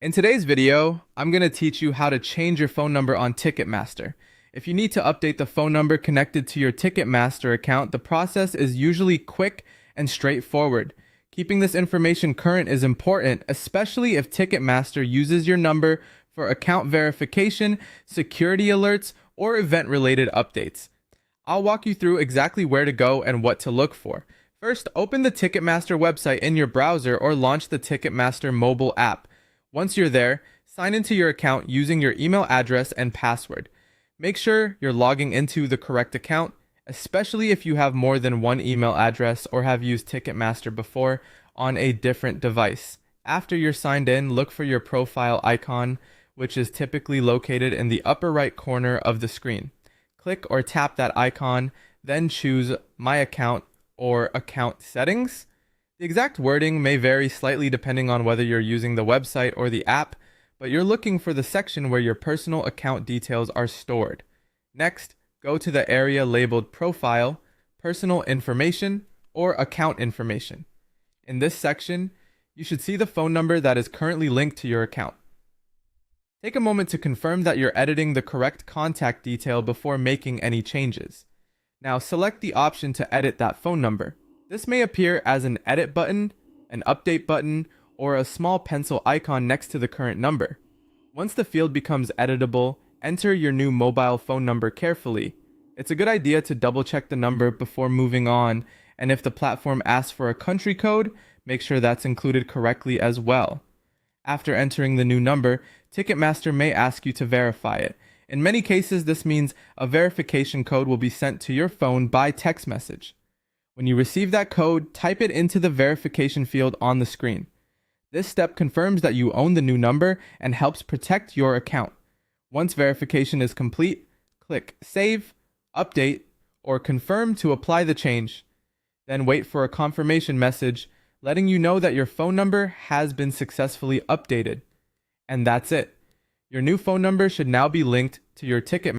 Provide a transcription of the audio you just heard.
In today's video, I'm going to teach you how to change your phone number on Ticketmaster. If you need to update the phone number connected to your Ticketmaster account, the process is usually quick and straightforward. Keeping this information current is important, especially if Ticketmaster uses your number for account verification, security alerts, or event-related updates. I'll walk you through exactly where to go and what to look for. First, open the Ticketmaster website in your browser or launch the Ticketmaster mobile app. Once you're there, sign into your account using your email address and password. Make sure you're logging into the correct account, especially if you have more than one email address or have used Ticketmaster before on a different device. After you're signed in, look for your profile icon, which is typically located in the upper right corner of the screen. Click or tap that icon, then choose My Account or Account Settings. The exact wording may vary slightly depending on whether you're using the website or the app, but you're looking for the section where your personal account details are stored. Next, go to the area labeled Profile, Personal Information, or Account Information. In this section, you should see the phone number that is currently linked to your account. Take a moment to confirm that you're editing the correct contact detail before making any changes. Now select the option to edit that phone number. This may appear as an edit button, an update button, or a small pencil icon next to the current number. Once the field becomes editable, enter your new mobile phone number carefully. It's a good idea to double check the number before moving on, and if the platform asks for a country code, make sure that's included correctly as well. After entering the new number, Ticketmaster may ask you to verify it. In many cases, this means a verification code will be sent to your phone by text message. When you receive that code, type it into the verification field on the screen. This step confirms that you own the new number and helps protect your account. Once verification is complete, click Save, Update, or Confirm to apply the change. Then wait for a confirmation message letting you know that your phone number has been successfully updated. And that's it. Your new phone number should now be linked to your Ticketmaster